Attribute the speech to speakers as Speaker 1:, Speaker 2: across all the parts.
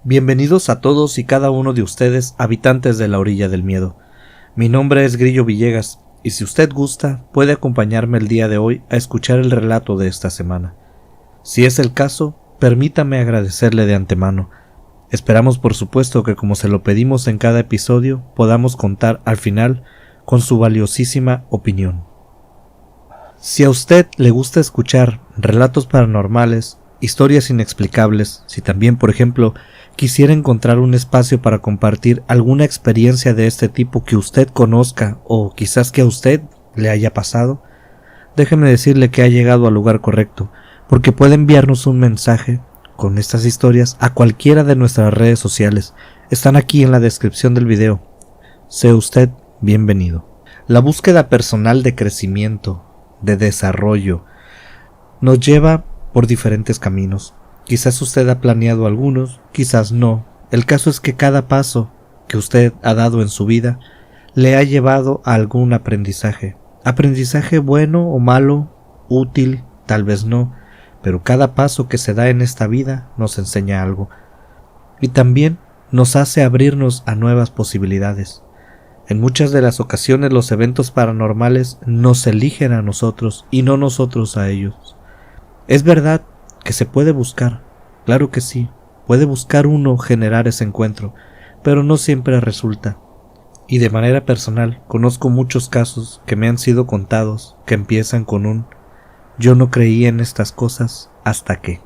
Speaker 1: Bienvenidos a todos y cada uno de ustedes, habitantes de la orilla del miedo. Mi nombre es Grillo Villegas, y si usted gusta, puede acompañarme el día de hoy a escuchar el relato de esta semana. Si es el caso, permítame agradecerle de antemano. Esperamos por supuesto que, como se lo pedimos en cada episodio, podamos contar al final con su valiosísima opinión. Si a usted le gusta escuchar relatos paranormales, historias inexplicables, si también, por ejemplo, quisiera encontrar un espacio para compartir alguna experiencia de este tipo que usted conozca o quizás que a usted le haya pasado, déjeme decirle que ha llegado al lugar correcto, porque puede enviarnos un mensaje con estas historias a cualquiera de nuestras redes sociales. Están aquí en la descripción del video. Sea usted bienvenido. La búsqueda personal de crecimiento, de desarrollo, nos lleva por diferentes caminos. Quizás usted ha planeado algunos, quizás no. El caso es que cada paso que usted ha dado en su vida le ha llevado a algún aprendizaje. Aprendizaje bueno o malo, útil, tal vez no, pero cada paso que se da en esta vida nos enseña algo. Y también nos hace abrirnos a nuevas posibilidades. En muchas de las ocasiones los eventos paranormales nos eligen a nosotros y no nosotros a ellos. Es verdad que se puede buscar, claro que sí, puede buscar uno generar ese encuentro, pero no siempre resulta. Y de manera personal, conozco muchos casos que me han sido contados que empiezan con un "yo no creía en estas cosas hasta que".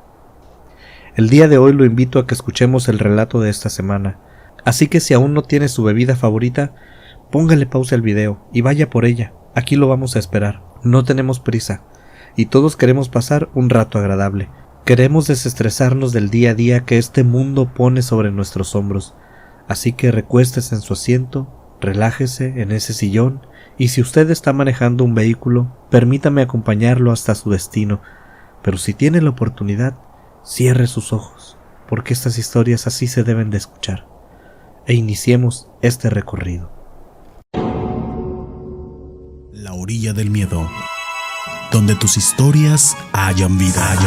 Speaker 1: El día de hoy lo invito a que escuchemos el relato de esta semana, así que si aún no tiene su bebida favorita, póngale pausa al video y vaya por ella. Aquí lo vamos a esperar, no tenemos prisa. Y todos queremos pasar un rato agradable. Queremos desestresarnos del día a día que este mundo pone sobre nuestros hombros. Así que recuéstese en su asiento, relájese en ese sillón, y si usted está manejando un vehículo, permítame acompañarlo hasta su destino. Pero si tiene la oportunidad, cierre sus ojos, porque estas historias así se deben de escuchar. E iniciemos este recorrido.
Speaker 2: La orilla del miedo, donde tus historias hayan vida.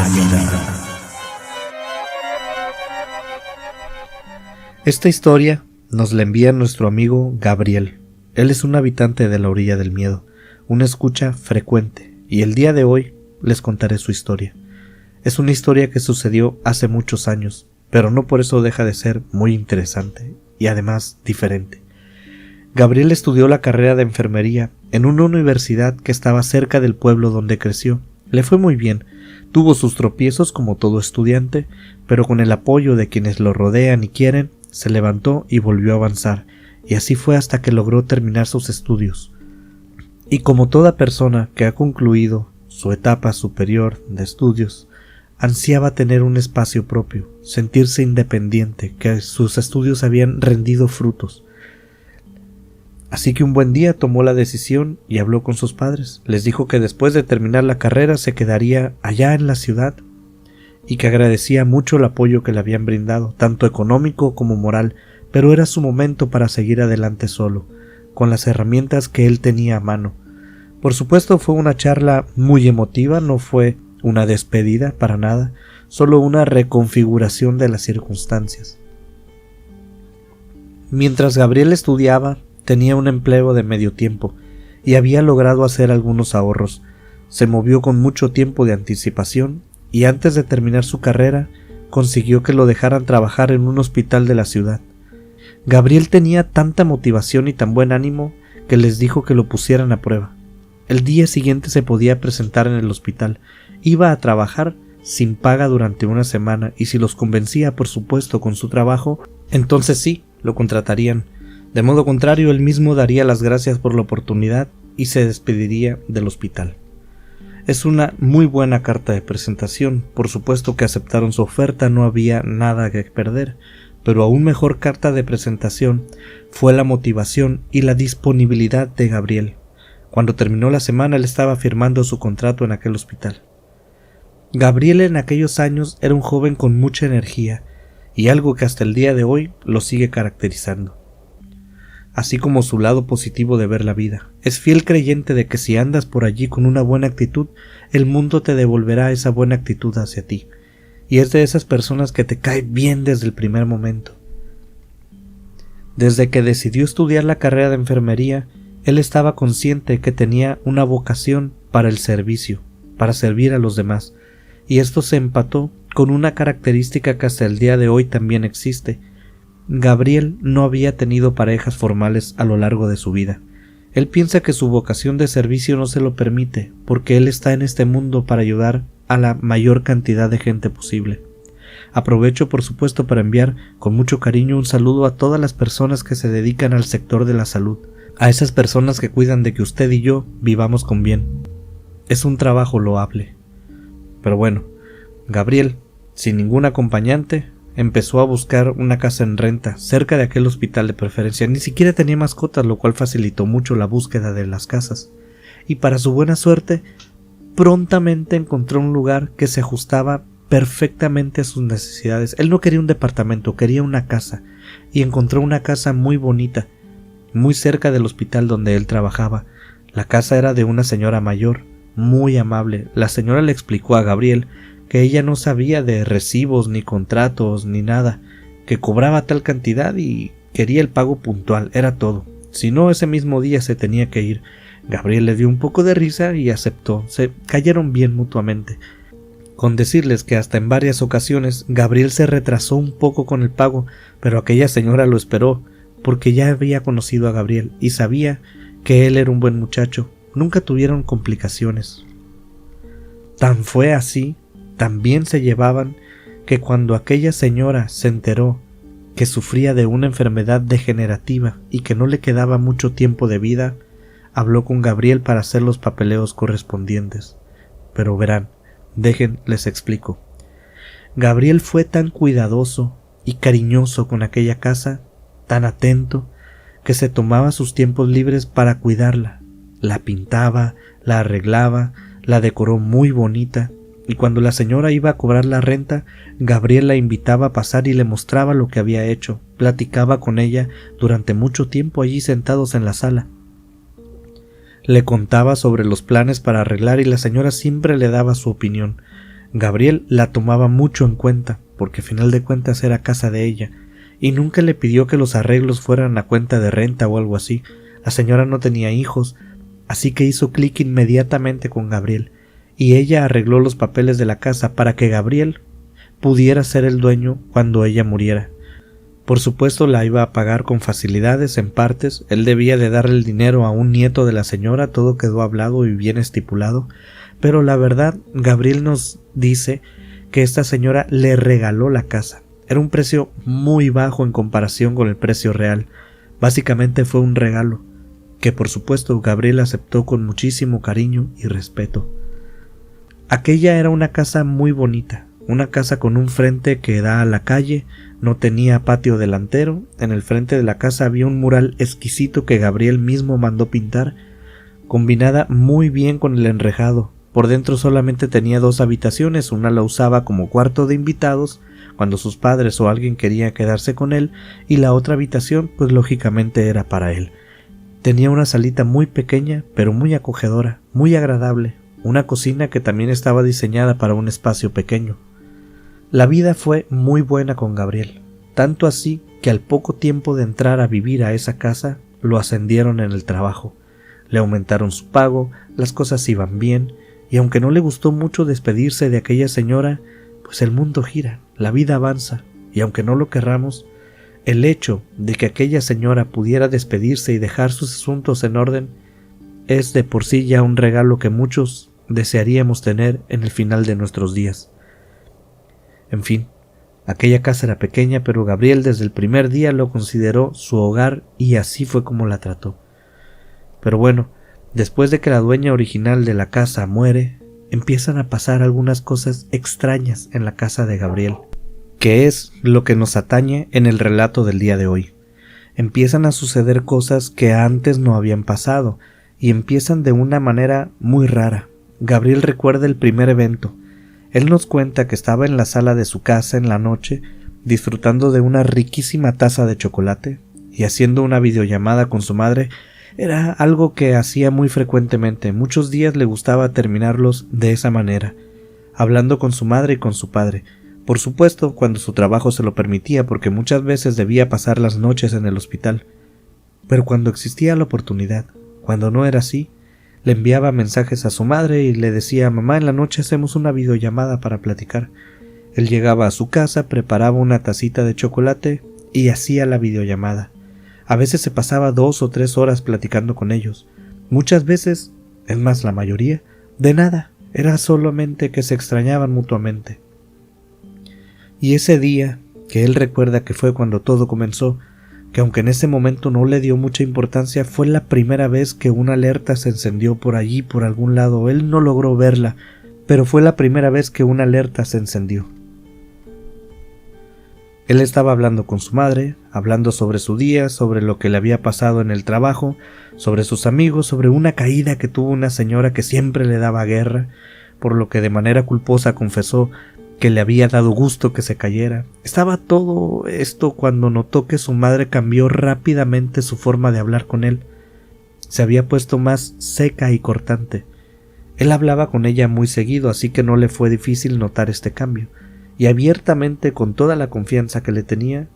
Speaker 1: Esta historia nos la envía nuestro amigo Gabriel. Él es un habitante de la orilla del miedo, una escucha frecuente, y el día de hoy les contaré su historia. Es una historia que sucedió hace muchos años, pero no por eso deja de ser muy interesante y además diferente. Gabriel estudió la carrera de enfermería en una universidad que estaba cerca del pueblo donde creció. Le fue muy bien, tuvo sus tropiezos como todo estudiante, pero con el apoyo de quienes lo rodean y quieren, se levantó y volvió a avanzar, y así fue hasta que logró terminar sus estudios. Y como toda persona que ha concluido su etapa superior de estudios, ansiaba tener un espacio propio, sentirse independiente, que sus estudios habían rendido frutos. Así que un buen día tomó la decisión y habló con sus padres. Les dijo que después de terminar la carrera se quedaría allá en la ciudad y que agradecía mucho el apoyo que le habían brindado, tanto económico como moral, pero era su momento para seguir adelante solo, con las herramientas que él tenía a mano. Por supuesto fue una charla muy emotiva, no fue una despedida para nada, solo una reconfiguración de las circunstancias. Mientras Gabriel estudiaba, tenía un empleo de medio tiempo y había logrado hacer algunos ahorros. Se movió con mucho tiempo de anticipación y antes de terminar su carrera consiguió que lo dejaran trabajar en un hospital de la ciudad. Gabriel tenía tanta motivación y tan buen ánimo que les dijo que lo pusieran a prueba. El día siguiente se podía presentar en el hospital. Iba a trabajar sin paga durante una semana y si los convencía, por supuesto, con su trabajo, entonces sí, lo contratarían. De modo contrario, él mismo daría las gracias por la oportunidad y se despediría del hospital. Es una muy buena carta de presentación, por supuesto que aceptaron su oferta, no había nada que perder, pero aún mejor carta de presentación fue la motivación y la disponibilidad de Gabriel. Cuando terminó la semana, él estaba firmando su contrato en aquel hospital. Gabriel en aquellos años era un joven con mucha energía y algo que hasta el día de hoy lo sigue caracterizando. así como su lado positivo de ver la vida. Es fiel creyente de que si andas por allí con una buena actitud, el mundo te devolverá esa buena actitud hacia ti. Y es de esas personas que te cae bien desde el primer momento. Desde que decidió estudiar la carrera de enfermería, él estaba consciente que tenía una vocación para el servicio, para servir a los demás, y esto se empató con una característica que hasta el día de hoy también existe. Gabriel no había tenido parejas formales a lo largo de su vida. Él piensa que su vocación de servicio no se lo permite, porque él está en este mundo para ayudar a la mayor cantidad de gente posible. Aprovecho, por supuesto, para enviar con mucho cariño un saludo a todas las personas que se dedican al sector de la salud, a esas personas que cuidan de que usted y yo vivamos con bien. Es un trabajo loable. Pero bueno, Gabriel, sin ningún acompañante, empezó a buscar una casa en renta, cerca de aquel hospital de preferencia. Ni siquiera tenía mascotas, lo cual facilitó mucho la búsqueda de las casas. Y para su buena suerte, prontamente encontró un lugar que se ajustaba perfectamente a sus necesidades. Él no quería un departamento, quería una casa. Y encontró una casa muy bonita, muy cerca del hospital donde él trabajaba. La casa era de una señora mayor, muy amable. La señora le explicó a Gabriel que ella no sabía de recibos ni contratos ni nada, que cobraba tal cantidad y quería el pago puntual, era todo. Si no, ese mismo día se tenía que ir. Gabriel le dio un poco de risa y aceptó. Se cayeron bien mutuamente. Con decirles que hasta en varias ocasiones Gabriel se retrasó un poco con el pago, pero aquella señora lo esperó, porque ya había conocido a Gabriel y sabía que él era un buen muchacho. Nunca tuvieron complicaciones. Tan fue así, tan bien se llevaban, que cuando aquella señora se enteró que sufría de una enfermedad degenerativa y que no le quedaba mucho tiempo de vida, habló con Gabriel para hacer los papeleos correspondientes. Pero verán, les explico. Gabriel fue tan cuidadoso y cariñoso con aquella casa, tan atento, que se tomaba sus tiempos libres para cuidarla. La pintaba, la arreglaba, la decoró muy bonita, y cuando la señora iba a cobrar la renta, Gabriel la invitaba a pasar y le mostraba lo que había hecho. Platicaba con ella durante mucho tiempo allí sentados en la sala. Le contaba sobre los planes para arreglar y la señora siempre le daba su opinión. Gabriel la tomaba mucho en cuenta, porque a final de cuentas era casa de ella, y nunca le pidió que los arreglos fueran a cuenta de renta o algo así. La señora no tenía hijos, así que hizo clic inmediatamente con Gabriel, y ella arregló los papeles de la casa para que Gabriel pudiera ser el dueño cuando ella muriera. Por supuesto la iba a pagar con facilidades en partes. Él debía de darle el dinero a un nieto de la señora, todo quedó hablado y bien estipulado, pero la verdad, Gabriel nos dice que esta señora le regaló la casa. Era un precio muy bajo en comparación con el precio real. Básicamente fue un regalo, que por supuesto Gabriel aceptó con muchísimo cariño y respeto. Aquella era una casa muy bonita, una casa con un frente que da a la calle, no tenía patio delantero. En el frente de la casa había un mural exquisito que Gabriel mismo mandó pintar, combinada muy bien con el enrejado. Por dentro solamente tenía 2 habitaciones, una la usaba como cuarto de invitados, cuando sus padres o alguien quería quedarse con él, y la otra habitación pues lógicamente era para él. Tenía una salita muy pequeña pero muy acogedora, muy agradable, una cocina que también estaba diseñada para un espacio pequeño. La vida fue muy buena con Gabriel, tanto así que al poco tiempo de entrar a vivir a esa casa lo ascendieron en el trabajo, le aumentaron su pago, las cosas iban bien, y aunque no le gustó mucho despedirse de aquella señora, pues el mundo gira, la vida avanza, y aunque no lo querramos, el hecho de que aquella señora pudiera despedirse y dejar sus asuntos en orden es de por sí ya un regalo que muchos desearíamos tener en el final de nuestros días. En fin, aquella casa era pequeña, pero Gabriel desde el primer día lo consideró su hogar y así fue como la trató. Pero bueno, después de que la dueña original de la casa muere, empiezan a pasar algunas cosas extrañas en la casa de Gabriel, que es lo que nos atañe en el relato del día de hoy. Empiezan a suceder cosas que antes no habían pasado, y empiezan de una manera muy rara. Gabriel recuerda el primer evento. Él nos cuenta que estaba en la sala de su casa en la noche, disfrutando de una riquísima taza de chocolate, y haciendo una videollamada con su madre era algo que hacía muy frecuentemente. Muchos días le gustaba terminarlos de esa manera, hablando con su madre y con su padre. Por supuesto, cuando su trabajo se lo permitía, porque muchas veces debía pasar las noches en el hospital. Pero cuando existía la oportunidad, cuando no era así, le enviaba mensajes a su madre y le decía: mamá, en la noche hacemos una videollamada para platicar. Él llegaba a su casa, preparaba una tacita de chocolate y hacía la videollamada. A veces se pasaba 2 o 3 horas platicando con ellos. Muchas veces, es más, la mayoría, de nada, era solamente que se extrañaban mutuamente. Y ese día, que él recuerda que fue cuando todo comenzó, que aunque en ese momento no le dio mucha importancia, fue la primera vez que una alerta se encendió por allí, por algún lado. Él no logró verla, pero fue la primera vez que una alerta se encendió. Él estaba hablando con su madre, hablando sobre su día, sobre lo que le había pasado en el trabajo, sobre sus amigos, sobre una caída que tuvo una señora que siempre le daba guerra, por lo que de manera culposa confesó que le había dado gusto que se cayera. Estaba todo esto cuando notó que su madre cambió rápidamente su forma de hablar con él. Se había puesto más seca y cortante. Él hablaba con ella muy seguido, así que no le fue difícil notar este cambio. Y abiertamente, con toda la confianza que le tenía,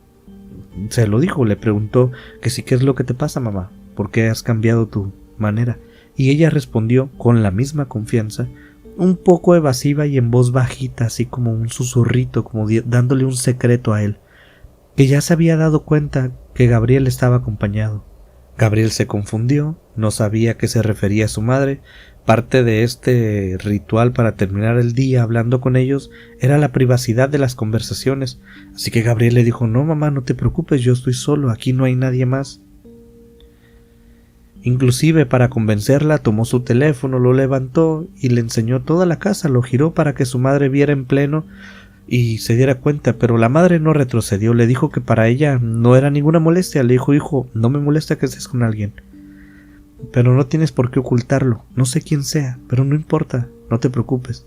Speaker 1: se lo dijo, le preguntó que sí, ¿qué es lo que te pasa, mamá? ¿Por qué has cambiado tu manera? Y ella respondió con la misma confianza, un poco evasiva y en voz bajita, así como un susurrito, como dándole un secreto a él, que ya se había dado cuenta que Gabriel estaba acompañado. Gabriel se confundió, no sabía a qué se refería su madre. Parte de este ritual para terminar el día hablando con ellos era la privacidad de las conversaciones, así que Gabriel le dijo: no, mamá, no te preocupes, yo estoy solo, aquí no hay nadie más. Inclusive, para convencerla, tomó su teléfono, lo levantó y le enseñó toda la casa, lo giró para que su madre viera en pleno y se diera cuenta, pero la madre no retrocedió. Le dijo que para ella no era ninguna molestia. Le dijo: hijo, no me molesta que estés con alguien, pero no tienes por qué ocultarlo. No sé quién sea, pero no importa, no te preocupes.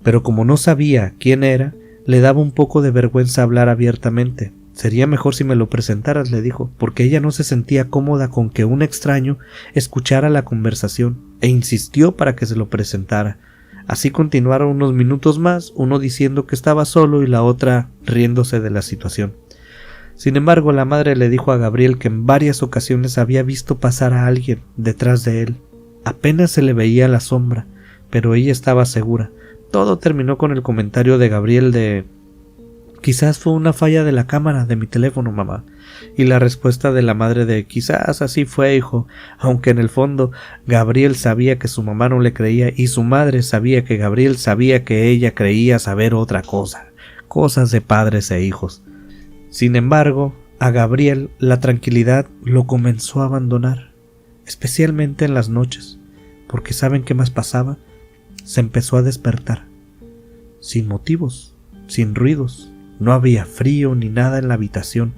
Speaker 1: Pero como no sabía quién era, le daba un poco de vergüenza hablar abiertamente. Sería mejor si me lo presentaras, le dijo, porque ella no se sentía cómoda con que un extraño escuchara la conversación, e insistió para que se lo presentara. Así continuaron unos minutos más, uno diciendo que estaba solo y la otra riéndose de la situación. Sin embargo, la madre le dijo a Gabriel que en varias ocasiones había visto pasar a alguien detrás de él. Apenas se le veía la sombra, pero ella estaba segura. Todo terminó con el comentario de Gabriel de: quizás fue una falla de la cámara de mi teléfono, mamá. Y la respuesta de la madre de: quizás así fue, hijo, aunque en el fondo Gabriel sabía que su mamá no le creía y su madre sabía que Gabriel sabía que ella creía saber otra cosa. Cosas de padres e hijos. Sin embargo, a Gabriel la tranquilidad lo comenzó a abandonar, especialmente en las noches, porque ¿saben qué más pasaba? Se empezó a despertar, sin motivos, sin ruidos. No había frío ni nada en la habitación.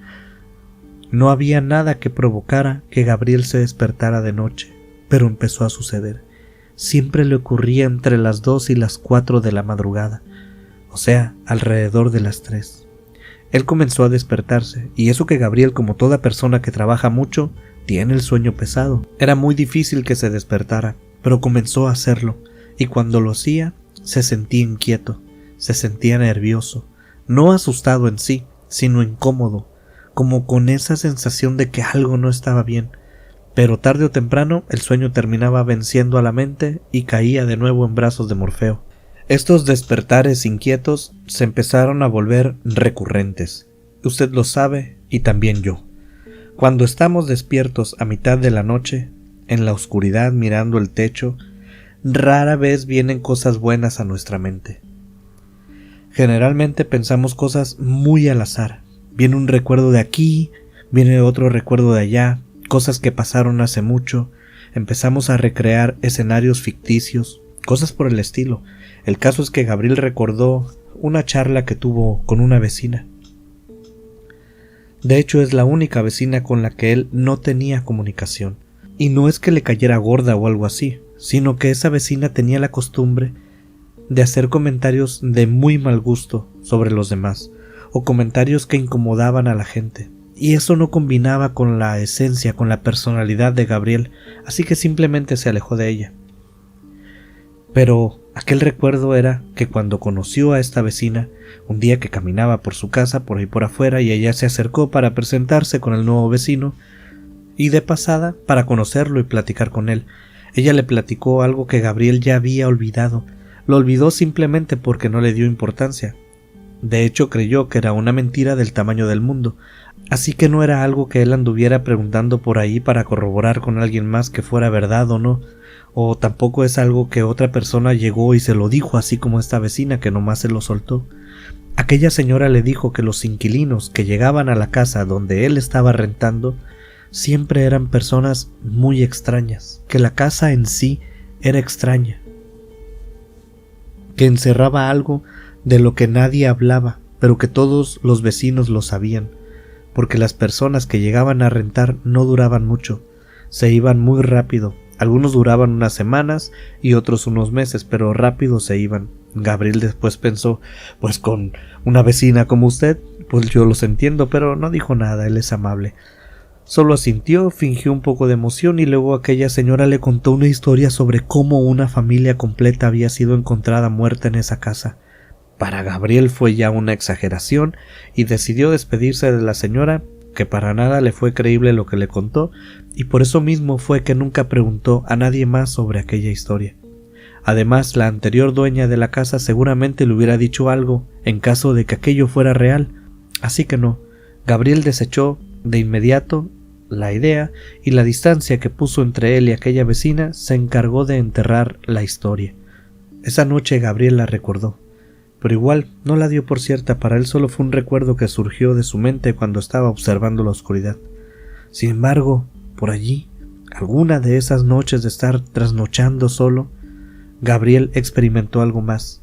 Speaker 1: No había nada que provocara que Gabriel se despertara de noche, pero empezó a suceder. Siempre le ocurría entre las 2 y las 4 de la madrugada, o sea, alrededor de las 3. Él comenzó a despertarse, y eso que Gabriel, como toda persona que trabaja mucho, tiene el sueño pesado. Era muy difícil que se despertara, pero comenzó a hacerlo, y cuando lo hacía, se sentía inquieto, se sentía nervioso, no asustado en sí, sino incómodo, como con esa sensación de que algo no estaba bien. Pero tarde o temprano el sueño terminaba venciendo a la mente y caía de nuevo en brazos de Morfeo. Estos despertares inquietos se empezaron a volver recurrentes. Usted lo sabe y también yo. Cuando estamos despiertos a mitad de la noche, en la oscuridad mirando el techo, rara vez vienen cosas buenas a nuestra mente. Generalmente pensamos cosas muy al azar. Viene un recuerdo de aquí, viene otro recuerdo de allá, cosas que pasaron hace mucho. Empezamos a recrear escenarios ficticios, cosas por el estilo. El caso es que Gabriel recordó una charla que tuvo con una vecina. De hecho, es la única vecina con la que él no tenía comunicación. Y no es que le cayera gorda o algo así, sino que esa vecina tenía la costumbre de hacer comentarios de muy mal gusto sobre los demás, o comentarios que incomodaban a la gente, y eso no combinaba con la esencia, con la personalidad de Gabriel, así que simplemente se alejó de ella. Pero aquel recuerdo era que cuando conoció a esta vecina, un día que caminaba por su casa, por ahí por afuera, y ella se acercó para presentarse con el nuevo vecino, y de pasada para conocerlo y platicar con él. Ella le platicó algo que Gabriel ya había olvidado. Lo olvidó simplemente porque no le dio importancia. De hecho, creyó que era una mentira del tamaño del mundo, así que no era algo que él anduviera preguntando por ahí para corroborar con alguien más que fuera verdad o no, o tampoco es algo que otra persona llegó y se lo dijo, así como esta vecina que nomás se lo soltó. Aquella señora le dijo que los inquilinos que llegaban a la casa donde él estaba rentando siempre eran personas muy extrañas, que la casa en sí era extraña, que encerraba algo de lo que nadie hablaba, pero que todos los vecinos lo sabían, porque las personas que llegaban a rentar no duraban mucho, se iban muy rápido. Algunos duraban unas semanas y otros unos meses, pero rápido se iban. Gabriel después pensó, pues con una vecina como usted, pues yo los entiendo, pero no dijo nada, él es amable. Solo asintió, fingió un poco de emoción y luego aquella señora le contó una historia sobre cómo una familia completa había sido encontrada muerta en esa casa. Para Gabriel fue ya una exageración y decidió despedirse de la señora, que para nada le fue creíble lo que le contó, y por eso mismo fue que nunca preguntó a nadie más sobre aquella historia. Además, la anterior dueña de la casa seguramente le hubiera dicho algo en caso de que aquello fuera real, así que no. Gabriel desechó de inmediato la idea y la distancia que puso entre él y aquella vecina se encargó de enterrar la historia. Esa noche Gabriel la recordó, pero igual no la dio por cierta. Para él solo fue un recuerdo que surgió de su mente cuando estaba observando la oscuridad. Sin embargo, por allí, alguna de esas noches de estar trasnochando solo, Gabriel experimentó algo más.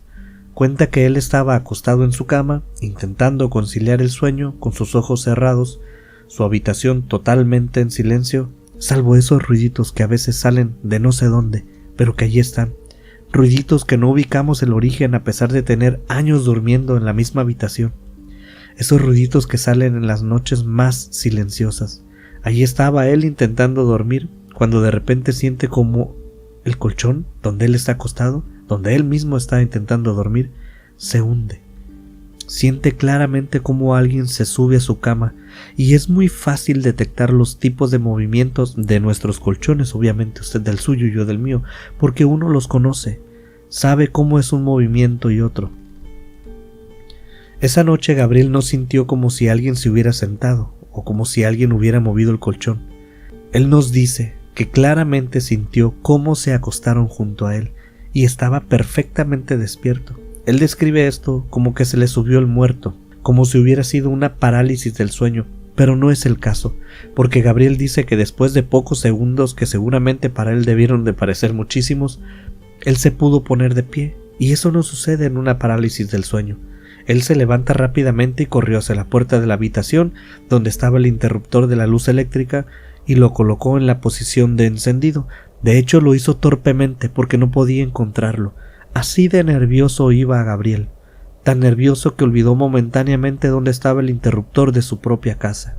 Speaker 1: Cuenta que él estaba acostado en su cama, intentando conciliar el sueño con sus ojos cerrados, su habitación totalmente en silencio, salvo esos ruiditos que a veces salen de no sé dónde, pero que allí están. Ruiditos que no ubicamos el origen a pesar de tener años durmiendo en la misma habitación. Esos ruiditos que salen en las noches más silenciosas. Allí estaba él intentando dormir, cuando de repente siente como el colchón donde él está acostado, donde él mismo está intentando dormir, se hunde. Siente claramente cómo alguien se sube a su cama, y es muy fácil detectar los tipos de movimientos de nuestros colchones, obviamente usted del suyo y yo del mío, porque uno los conoce, sabe cómo es un movimiento y otro. Esa noche Gabriel no sintió como si alguien se hubiera sentado, o como si alguien hubiera movido el colchón. Él nos dice que claramente sintió cómo se acostaron junto a él, y estaba perfectamente despierto. Él describe esto como que se le subió el muerto, como si hubiera sido una parálisis del sueño, pero no es el caso, porque Gabriel dice que después de pocos segundos, que seguramente para él debieron de parecer muchísimos, él se pudo poner de pie, y eso no sucede en una parálisis del sueño. Él se levanta rápidamente y corrió hacia la puerta de la habitación donde estaba el interruptor de la luz eléctrica y lo colocó en la posición de encendido. De hecho, lo hizo torpemente porque no podía encontrarlo. Así de nervioso iba Gabriel, tan nervioso que olvidó momentáneamente dónde estaba el interruptor de su propia casa.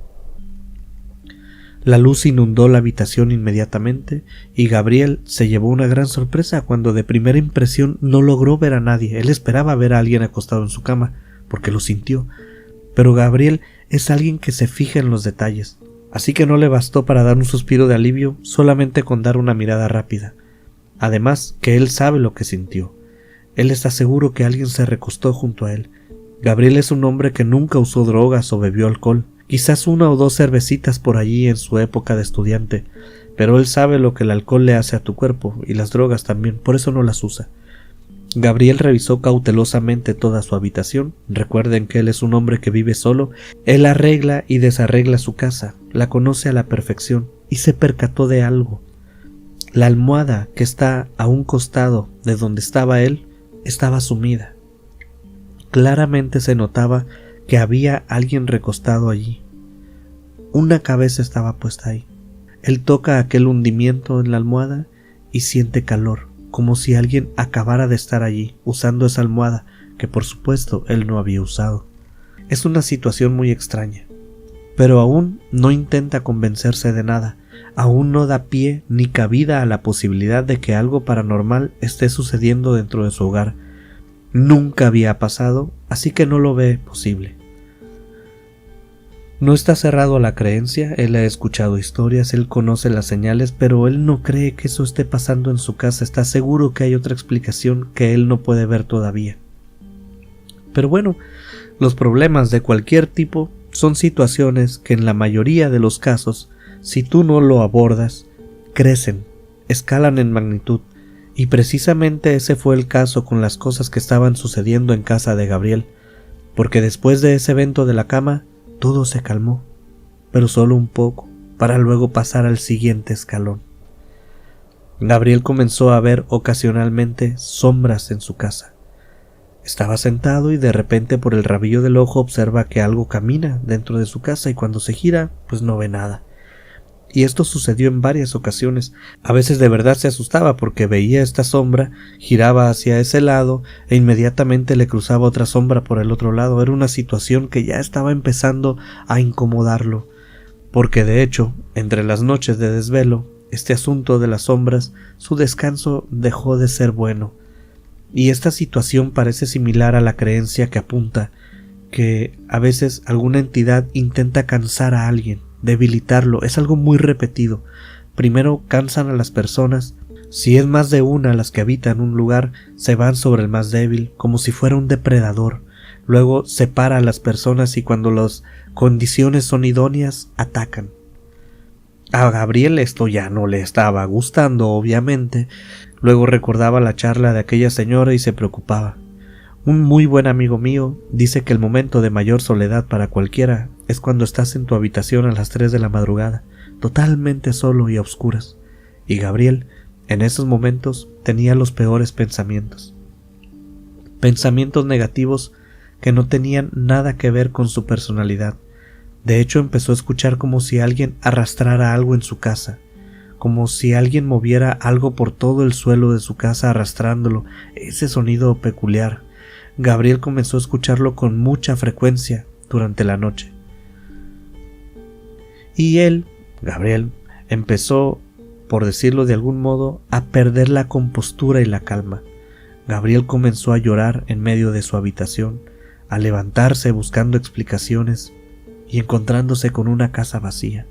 Speaker 1: La luz inundó la habitación inmediatamente y Gabriel se llevó una gran sorpresa cuando de primera impresión no logró ver a nadie. Él esperaba ver a alguien acostado en su cama, porque lo sintió, pero Gabriel es alguien que se fija en los detalles, así que no le bastó para dar un suspiro de alivio solamente con dar una mirada rápida. Además que él sabe lo que sintió. Él está seguro que alguien se recostó junto a él. Gabriel es un hombre que nunca usó drogas o bebió alcohol, quizás una o dos cervecitas por allí en su época de estudiante, pero él sabe lo que el alcohol le hace a tu cuerpo y las drogas también, por eso no las usa. Gabriel revisó cautelosamente toda su habitación. Recuerden que él es un hombre que vive solo. Él arregla y desarregla su casa, la conoce a la perfección, y se percató de algo. La almohada que está a un costado de donde estaba él estaba sumida. Claramente se notaba que había alguien recostado allí. Una cabeza estaba puesta ahí. Él toca aquel hundimiento en la almohada y siente calor, como si alguien acabara de estar allí, usando esa almohada, que por supuesto él no había usado. Es una situación muy extraña, pero aún no intenta convencerse de nada, aún no da pie ni cabida a la posibilidad de que algo paranormal esté sucediendo dentro de su hogar. Nunca había pasado, así que no lo ve posible. No está cerrado a la creencia, él ha escuchado historias, él conoce las señales, pero él no cree que eso esté pasando en su casa, está seguro que hay otra explicación que él no puede ver todavía. Pero bueno, los problemas de cualquier tipo son situaciones que en la mayoría de los casos, si tú no lo abordas, crecen, escalan en magnitud, y precisamente ese fue el caso con las cosas que estaban sucediendo en casa de Gabriel, porque después de ese evento de la cama, todo se calmó, pero solo un poco, para luego pasar al siguiente escalón. Gabriel comenzó a ver ocasionalmente sombras en su casa. Estaba sentado y de repente por el rabillo del ojo observa que algo camina dentro de su casa y cuando se gira, pues no ve nada. Y esto sucedió en varias ocasiones. A veces de verdad se asustaba porque veía esta sombra, giraba hacia ese lado e inmediatamente le cruzaba otra sombra por el otro lado. Era una situación que ya estaba empezando a incomodarlo, porque de hecho, entre las noches de desvelo, este asunto de las sombras, su descanso dejó de ser bueno. Y esta situación parece similar a la creencia que apunta que a veces alguna entidad intenta cansar a alguien, debilitarlo. Es algo muy repetido. Primero cansan a las personas. Si es más de una las que habitan un lugar, se van sobre el más débil, como si fuera un depredador. Luego separa a las personas y cuando las condiciones son idóneas, atacan. A Gabriel esto ya no le estaba gustando, obviamente. Luego recordaba la charla de aquella señora y se preocupaba. Un muy buen amigo mío dice que el momento de mayor soledad para cualquiera es cuando estás en tu habitación a las 3 de la madrugada, totalmente solo y a oscuras. Y Gabriel, en esos momentos, tenía los peores pensamientos. Pensamientos negativos que no tenían nada que ver con su personalidad. De hecho, empezó a escuchar como si alguien arrastrara algo en su casa, como si alguien moviera algo por todo el suelo de su casa arrastrándolo, ese sonido peculiar. Gabriel comenzó a escucharlo con mucha frecuencia durante la noche. Y él, Gabriel, empezó, por decirlo de algún modo, a perder la compostura y la calma. Gabriel comenzó a llorar en medio de su habitación, a levantarse buscando explicaciones y encontrándose con una casa vacía.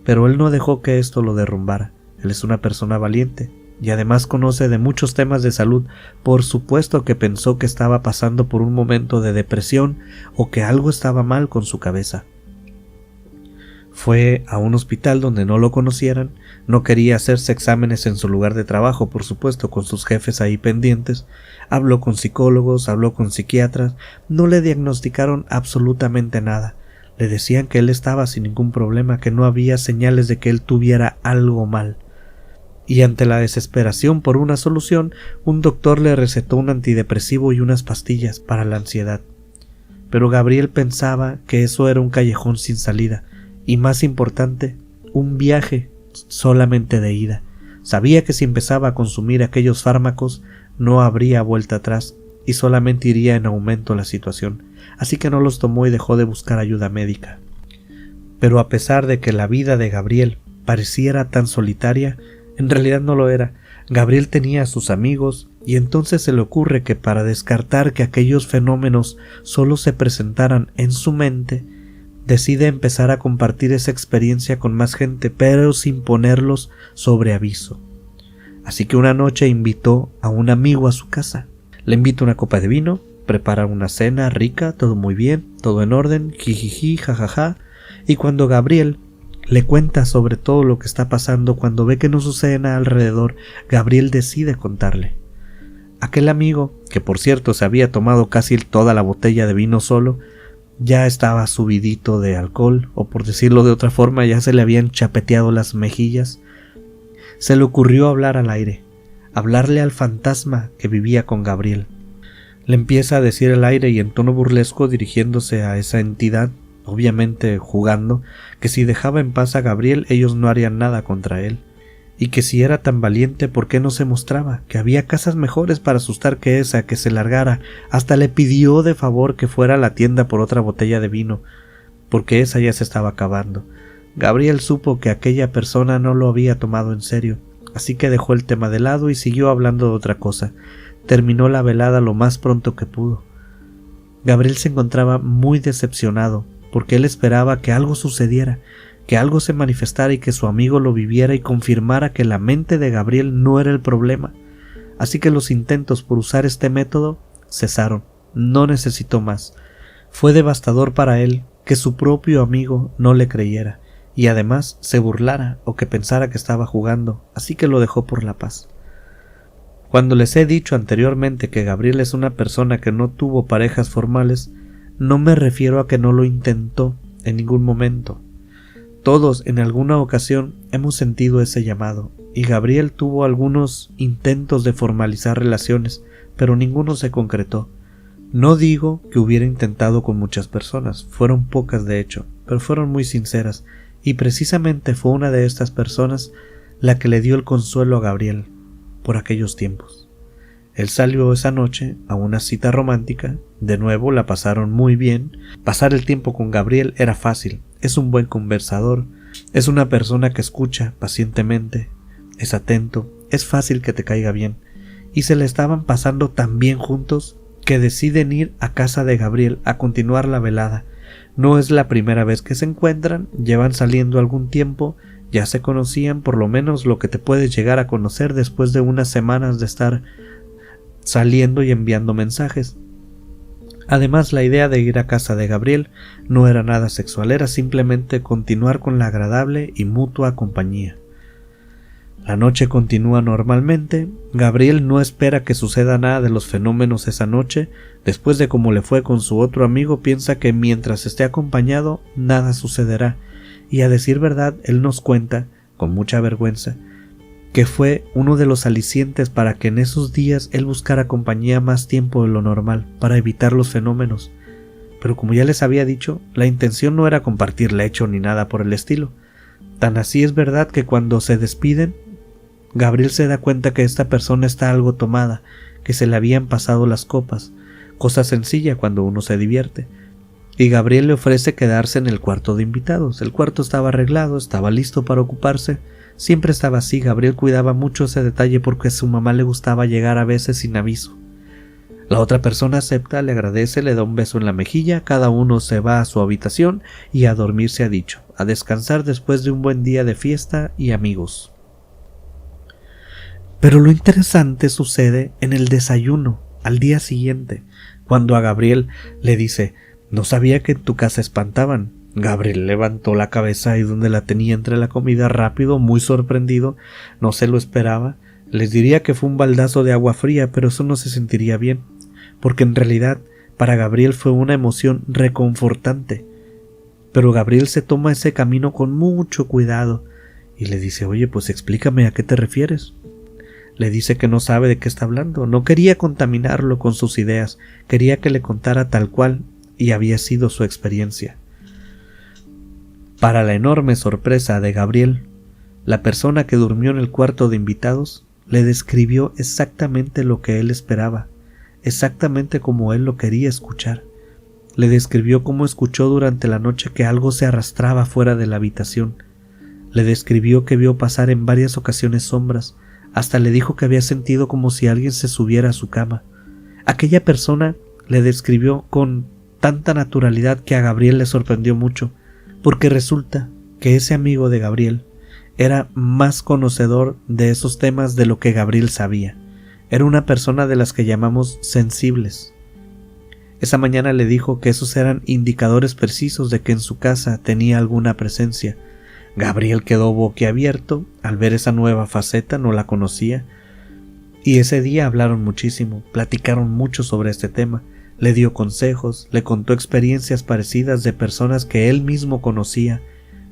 Speaker 1: Pero él no dejó que esto lo derrumbara. Él es una persona valiente y además conoce de muchos temas de salud. Por supuesto que pensó que estaba pasando por un momento de depresión o que algo estaba mal con su cabeza. Fue a un hospital donde no lo conocieran, no quería hacerse exámenes en su lugar de trabajo, por supuesto, con sus jefes ahí pendientes. Habló con psicólogos, habló con psiquiatras, no le diagnosticaron absolutamente nada. Le decían que él estaba sin ningún problema, que no había señales de que él tuviera algo mal. Y ante la desesperación por una solución, un doctor le recetó un antidepresivo y unas pastillas para la ansiedad. Pero Gabriel pensaba que eso era un callejón sin salida, y más importante, un viaje solamente de ida. Sabía que si empezaba a consumir aquellos fármacos no habría vuelta atrás y solamente iría en aumento la situación, así que no los tomó y dejó de buscar ayuda médica. Pero a pesar de que la vida de Gabriel pareciera tan solitaria, en realidad no lo era. Gabriel tenía a sus amigos y entonces se le ocurre que para descartar que aquellos fenómenos solo se presentaran en su mente, decide empezar a compartir esa experiencia con más gente, pero sin ponerlos sobre aviso. Así que una noche invitó a un amigo a su casa. Le invita una copa de vino, prepara una cena rica, todo muy bien, todo en orden, jijiji, jajaja, y cuando Gabriel le cuenta sobre todo lo que está pasando, cuando ve que no sucede nada alrededor, Gabriel decide contarle. Aquel amigo, que por cierto se había tomado casi toda la botella de vino solo, ya estaba subidito de alcohol, o por decirlo de otra forma, ya se le habían chapeteado las mejillas. Se le ocurrió hablar al aire, hablarle al fantasma que vivía con Gabriel. Le empieza a decir al aire y en tono burlesco, dirigiéndose a esa entidad, obviamente jugando, que si dejaba en paz a Gabriel ellos no harían nada contra él, y que si era tan valiente ¿por qué no se mostraba? Que había casas mejores para asustar que esa, que se largara. Hasta le pidió de favor que fuera a la tienda por otra botella de vino, porque esa ya se estaba acabando. Gabriel supo que aquella persona no lo había tomado en serio, así que dejó el tema de lado y siguió hablando de otra cosa. Terminó la velada lo más pronto que pudo. Gabriel se encontraba muy decepcionado, porque él esperaba que algo sucediera, que algo se manifestara y que su amigo lo viviera y confirmara que la mente de Gabriel no era el problema. Así que los intentos por usar este método cesaron. No necesitó más. Fue devastador para él que su propio amigo no le creyera y además se burlara o que pensara que estaba jugando, así que lo dejó por la paz. Cuando les he dicho anteriormente que Gabriel es una persona que no tuvo parejas formales, no me refiero a que no lo intentó en ningún momento. Todos en alguna ocasión hemos sentido ese llamado, y Gabriel tuvo algunos intentos de formalizar relaciones, pero ninguno se concretó. No digo que hubiera intentado con muchas personas, fueron pocas de hecho, pero fueron muy sinceras, y precisamente fue una de estas personas la que le dio el consuelo a Gabriel por aquellos tiempos. Él salió esa noche a una cita romántica, de nuevo la pasaron muy bien. Pasar el tiempo con Gabriel era fácil, es un buen conversador, es una persona que escucha pacientemente, es atento, es fácil que te caiga bien, y se le estaban pasando tan bien juntos que deciden ir a casa de Gabriel a continuar la velada. No es la primera vez que se encuentran, llevan saliendo algún tiempo, ya se conocían, por lo menos lo que te puedes llegar a conocer después de unas semanas de estar saliendo y enviando mensajes. Además, la idea de ir a casa de Gabriel no era nada sexual, era simplemente continuar con la agradable y mutua compañía. La noche continúa normalmente. Gabriel no espera que suceda nada de los fenómenos esa noche. Después de cómo le fue con su otro amigo, piensa que mientras esté acompañado nada sucederá, y a decir verdad él nos cuenta, con mucha vergüenza, que fue uno de los alicientes para que en esos días él buscara compañía más tiempo de lo normal, para evitar los fenómenos. Pero como ya les había dicho, la intención no era compartir lecho ni nada por el estilo. Tan así es verdad que cuando se despiden, Gabriel se da cuenta que esta persona está algo tomada, que se le habían pasado las copas, cosa sencilla cuando uno se divierte. Y Gabriel le ofrece quedarse en el cuarto de invitados. El cuarto estaba arreglado, estaba listo para ocuparse. Siempre estaba así. Gabriel cuidaba mucho ese detalle porque a su mamá le gustaba llegar a veces sin aviso. La otra persona acepta, le agradece, le da un beso en la mejilla, cada uno se va a su habitación y a dormir se ha dicho, a descansar después de un buen día de fiesta y amigos. Pero lo interesante sucede en el desayuno, al día siguiente, cuando a Gabriel le dice: «No sabía que en tu casa espantaban». Gabriel levantó la cabeza y donde la tenía entre la comida rápido, muy sorprendido, no se lo esperaba. Les diría que fue un baldazo de agua fría, pero eso no se sentiría bien, porque en realidad para Gabriel fue una emoción reconfortante. Pero Gabriel se toma ese camino con mucho cuidado y le dice: «Oye, pues explícame a qué te refieres». Le dice que no sabe de qué está hablando, no quería contaminarlo con sus ideas, quería que le contara tal cual y había sido su experiencia. Para la enorme sorpresa de Gabriel, la persona que durmió en el cuarto de invitados le describió exactamente lo que él esperaba, exactamente como él lo quería escuchar. Le describió cómo escuchó durante la noche que algo se arrastraba fuera de la habitación. Le describió que vio pasar en varias ocasiones sombras. Hasta le dijo que había sentido como si alguien se subiera a su cama. Aquella persona le describió con tanta naturalidad que a Gabriel le sorprendió mucho, porque resulta que ese amigo de Gabriel era más conocedor de esos temas de lo que Gabriel sabía. Era una persona de las que llamamos sensibles. Esa mañana le dijo que esos eran indicadores precisos de que en su casa tenía alguna presencia. Gabriel quedó boquiabierto al ver esa nueva faceta, no la conocía, y ese día hablaron muchísimo, platicaron mucho sobre este tema. Le dio consejos, le contó experiencias parecidas de personas que él mismo conocía.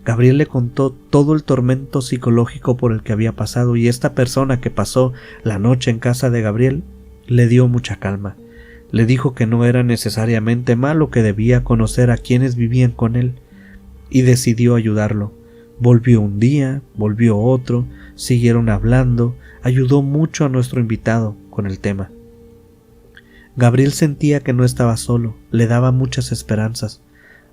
Speaker 1: Gabriel le contó todo el tormento psicológico por el que había pasado, y esta persona que pasó la noche en casa de Gabriel le dio mucha calma. Le dijo que no era necesariamente malo, que debía conocer a quienes vivían con él, y decidió ayudarlo. Volvió un día, volvió otro, siguieron hablando, ayudó mucho a nuestro invitado con el tema. Gabriel sentía que no estaba solo, le daba muchas esperanzas.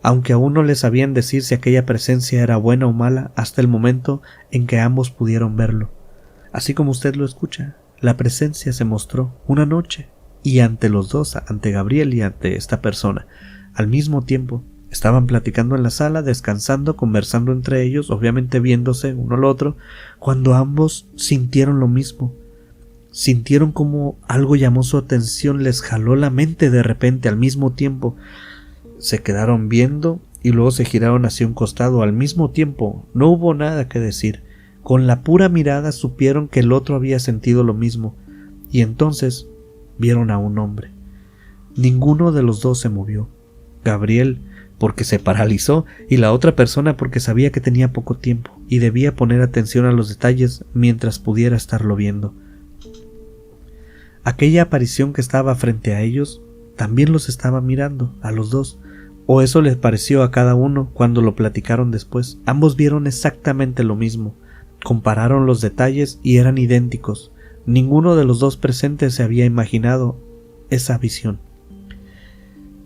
Speaker 1: aunque aún no les sabían decir si aquella presencia era buena o mala hasta el momento en que ambos pudieron verlo. Así como usted lo escucha, la presencia se mostró una noche, y ante los dos, ante Gabriel y ante esta persona, al mismo tiempo. Estaban platicando en la sala, descansando, conversando entre ellos, obviamente viéndose uno al otro, cuando ambos sintieron lo mismo. Sintieron como algo llamó su atención, les jaló la mente de repente al mismo tiempo. Se quedaron viendo y luego se giraron hacia un costado al mismo tiempo. No hubo nada que decir. Con la pura mirada supieron que el otro había sentido lo mismo, y entonces vieron a un hombre. Ninguno de los dos se movió. Gabriel porque se paralizó y la otra persona porque sabía que tenía poco tiempo y debía poner atención a los detalles mientras pudiera estarlo viendo. Aquella aparición que estaba frente a ellos también los estaba mirando a los dos, o eso les pareció a cada uno cuando lo platicaron después. Ambos vieron exactamente lo mismo, compararon los detalles y eran idénticos. Ninguno de los dos presentes se había imaginado esa visión.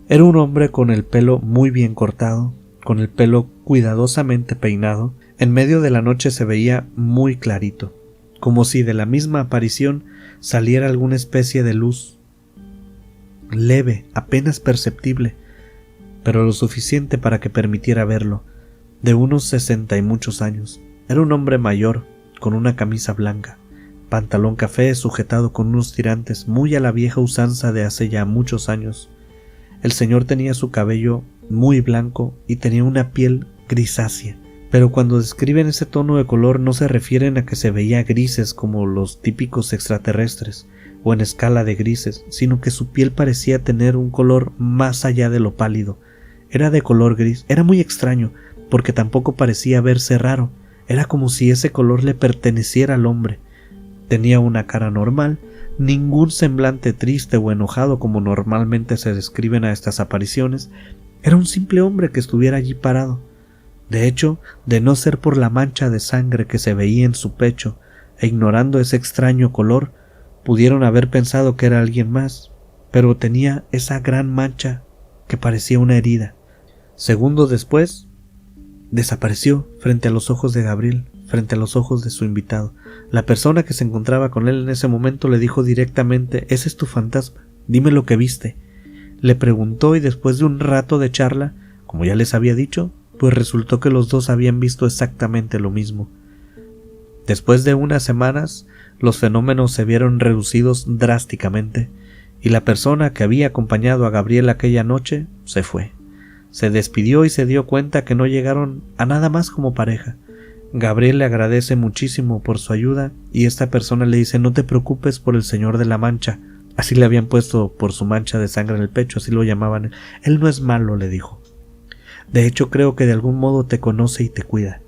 Speaker 1: Era un hombre con el pelo muy bien cortado, con el pelo cuidadosamente peinado. En medio de la noche se veía muy clarito, como si de la misma aparición saliera alguna especie de luz leve, apenas perceptible, pero lo suficiente para que permitiera verlo, de unos 60 y muchos años. Era un hombre mayor, con una camisa blanca, pantalón café sujetado con unos tirantes muy a la vieja usanza de hace ya muchos años. El señor tenía su cabello muy blanco y tenía una piel grisácea, pero cuando describen ese tono de color no se refieren a que se veía grises como los típicos extraterrestres o en escala de grises, sino que su piel parecía tener un color más allá de lo pálido. Era de color gris. Era muy extraño, porque tampoco parecía verse raro. Era como si ese color le perteneciera al hombre. Tenía una cara normal, ningún semblante triste o enojado como normalmente se describen a estas apariciones. Era un simple hombre que estuviera allí parado. De hecho, de no ser por la mancha de sangre que se veía en su pecho, e ignorando ese extraño color, pudieron haber pensado que era alguien más, pero tenía esa gran mancha que parecía una herida. Segundos después, desapareció frente a los ojos de Gabriel, frente a los ojos de su invitado. La persona que se encontraba con él en ese momento le dijo directamente: «Ese es tu fantasma, dime lo que viste». Le preguntó y después de un rato de charla, como ya les había dicho, pues resultó que los dos habían visto exactamente lo mismo. Después de unas semanas, los fenómenos se vieron reducidos drásticamente, y la persona que había acompañado a Gabriel aquella noche se fue. Se despidió y se dio cuenta que no llegaron a nada más como pareja. Gabriel le agradece muchísimo por su ayuda y esta persona le dice: «No te preocupes por el señor de la mancha». Así le habían puesto por su mancha de sangre en el pecho, así lo llamaban. «Él no es malo», le dijo. «De hecho creo que de algún modo te conoce y te cuida».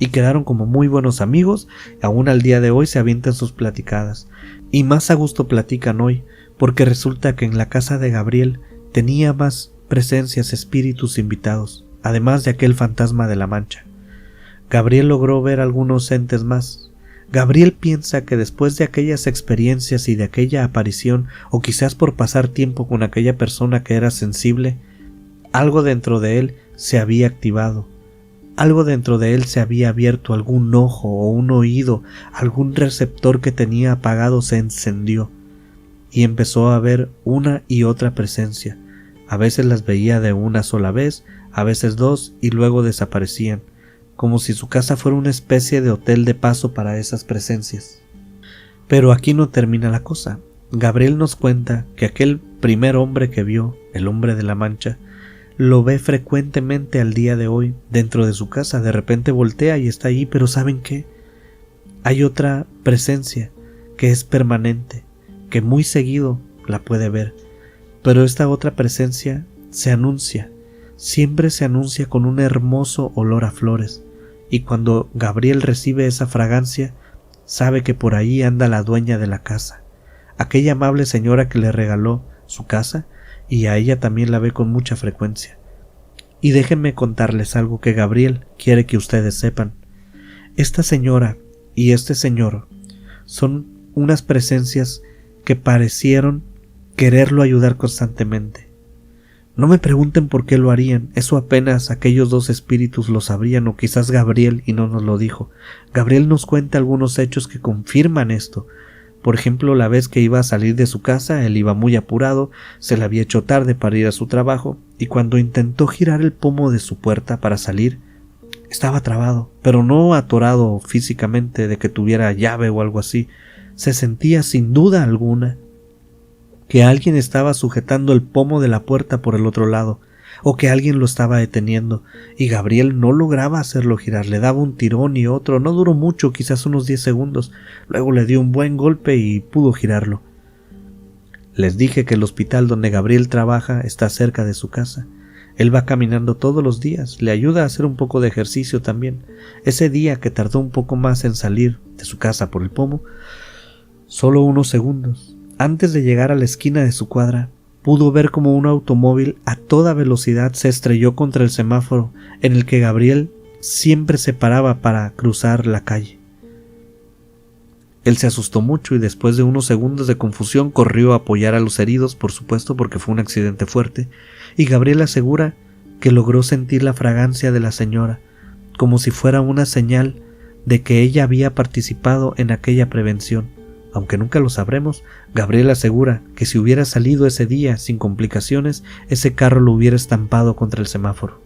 Speaker 1: Y quedaron como muy buenos amigos. Aún al día de hoy se avientan sus platicadas, y más a gusto platican hoy, porque resulta que en la casa de Gabriel tenía más presencias, espíritus invitados, además de aquel fantasma de la mancha. Gabriel logró ver algunos entes más. Gabriel piensa que después de aquellas experiencias y de aquella aparición, o quizás por pasar tiempo con aquella persona que era sensible, algo dentro de él se había activado. Algo dentro de él se había abierto, algún ojo o un oído, algún receptor que tenía apagado se encendió y empezó a ver una y otra presencia. A veces las veía de una sola vez, a veces dos, y luego desaparecían, como si su casa fuera una especie de hotel de paso para esas presencias. Pero aquí no termina la cosa. Gabriel nos cuenta que aquel primer hombre que vio, el hombre de la mancha, lo ve frecuentemente al día de hoy dentro de su casa. De repente voltea y está allí, pero ¿saben qué? Hay otra presencia que es permanente, que muy seguido la puede ver, pero esta otra presencia se anuncia, siempre se anuncia con un hermoso olor a flores, y cuando Gabriel recibe esa fragancia, sabe que por ahí anda la dueña de la casa, aquella amable señora que le regaló su casa, y a ella también la ve con mucha frecuencia. Y déjenme contarles algo que Gabriel quiere que ustedes sepan. Esta señora y este señor son unas presencias que parecieron quererlo ayudar constantemente. No me pregunten por qué lo harían, eso apenas aquellos dos espíritus lo sabrían, o quizás Gabriel y no nos lo dijo. Gabriel nos cuenta algunos hechos que confirman esto. Por ejemplo, la vez que iba a salir de su casa, él iba muy apurado, se le había hecho tarde para ir a su trabajo, y cuando intentó girar el pomo de su puerta para salir, estaba trabado, pero no atorado físicamente de que tuviera llave o algo así. Se sentía sin duda alguna que alguien estaba sujetando el pomo de la puerta por el otro lado, o que alguien lo estaba deteniendo, y Gabriel no lograba hacerlo girar. Le daba un tirón y otro, no duró mucho, quizás unos 10 segundos, luego le dio un buen golpe y pudo girarlo. Les dije que el hospital donde Gabriel trabaja está cerca de su casa. Él va caminando todos los días, le ayuda a hacer un poco de ejercicio también. Ese día que tardó un poco más en salir de su casa por el pomo, solo unos segundos, antes de llegar a la esquina de su cuadra, pudo ver como un automóvil a toda velocidad se estrelló contra el semáforo en el que Gabriel siempre se paraba para cruzar la calle. Él se asustó mucho y después de unos segundos de confusión corrió a apoyar a los heridos, por supuesto, porque fue un accidente fuerte, y Gabriel asegura que logró sentir la fragancia de la señora, como si fuera una señal de que ella había participado en aquella prevención. Aunque nunca lo sabremos, Gabriel asegura que si hubiera salido ese día sin complicaciones, ese carro lo hubiera estampado contra el semáforo.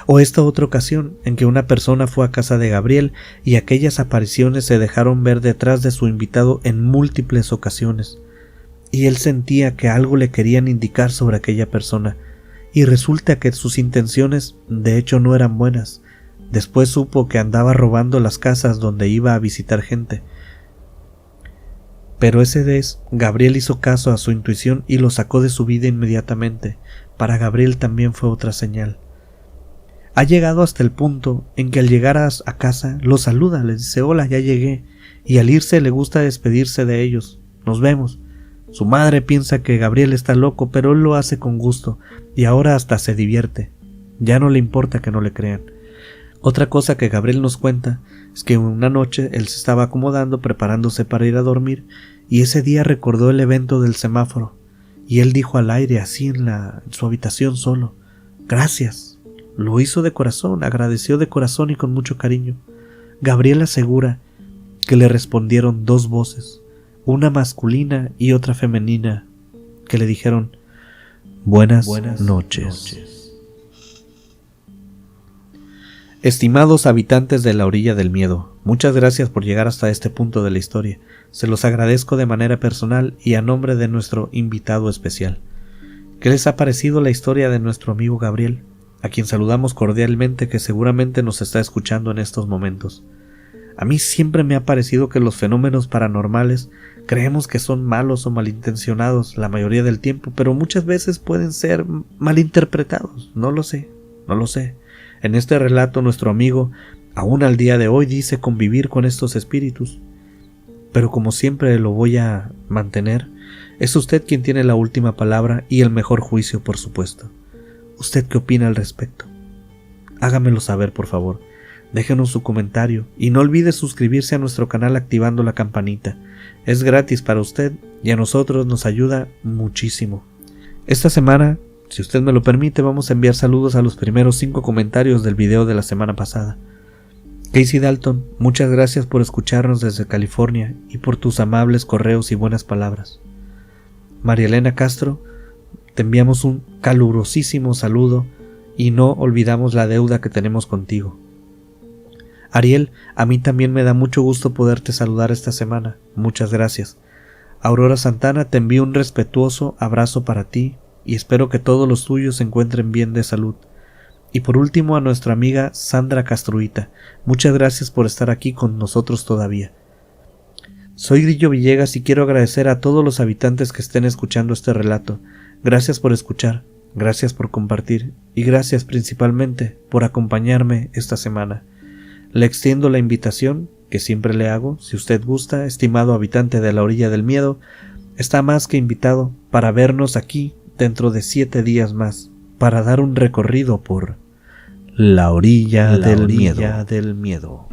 Speaker 1: O esta otra ocasión en que una persona fue a casa de Gabriel y aquellas apariciones se dejaron ver detrás de su invitado en múltiples ocasiones, y él sentía que algo le querían indicar sobre aquella persona, y resulta que sus intenciones de hecho no eran buenas. Después supo que andaba robando las casas donde iba a visitar gente. Pero ese vez Gabriel hizo caso a su intuición y lo sacó de su vida inmediatamente. Para Gabriel también fue otra señal. Ha llegado hasta el punto en que al llegar a casa lo saluda, les dice hola, ya llegué, y al irse le gusta despedirse de ellos. Nos vemos. Su madre piensa que Gabriel está loco, pero él lo hace con gusto, y ahora hasta se divierte. Ya no le importa que no le crean. Otra cosa que Gabriel nos cuenta es que una noche él se estaba acomodando, preparándose para ir a dormir, y ese día recordó el evento del semáforo, y él dijo al aire, así en su habitación solo, gracias. Lo hizo de corazón, agradeció de corazón y con mucho cariño. Gabriel asegura que le respondieron dos voces, una masculina y otra femenina, que le dijeron buenas noches. Estimados habitantes de la orilla del miedo, muchas gracias por llegar hasta este punto de la historia. Se los agradezco de manera personal y a nombre de nuestro invitado especial. ¿Qué les ha parecido la historia de nuestro amigo Gabriel, a quien saludamos cordialmente, que seguramente nos está escuchando en estos momentos? A mí siempre me ha parecido que los fenómenos paranormales creemos que son malos o malintencionados la mayoría del tiempo, pero muchas veces pueden ser malinterpretados. No lo sé. En este relato nuestro amigo aún al día de hoy dice convivir con estos espíritus, pero como siempre lo voy a mantener, es usted quien tiene la última palabra y el mejor juicio, por supuesto. ¿Usted qué opina al respecto? Hágamelo saber, por favor. Déjenos su comentario y no olvide suscribirse a nuestro canal activando la campanita. Es gratis para usted y a nosotros nos ayuda muchísimo. Esta semana, si usted me lo permite, vamos a enviar saludos a los primeros 5 comentarios del video de la semana pasada. Casey Dalton, muchas gracias por escucharnos desde California y por tus amables correos y buenas palabras. María Elena Castro, te enviamos un calurosísimo saludo y no olvidamos la deuda que tenemos contigo. Ariel, a mí también me da mucho gusto poderte saludar esta semana. Muchas gracias. Aurora Santana, te envío un respetuoso abrazo para ti y espero que todos los tuyos se encuentren bien de salud. Y por último a nuestra amiga Sandra Castruita, muchas gracias por estar aquí con nosotros todavía. Soy Grillo Villegas y quiero agradecer a todos los habitantes que estén escuchando este relato. Gracias por escuchar, gracias por compartir y gracias principalmente por acompañarme esta semana. Le extiendo la invitación que siempre le hago. Si usted gusta, estimado habitante de la orilla del miedo, está más que invitado para vernos aquí dentro de 7 días más, para dar un recorrido por la orilla del miedo.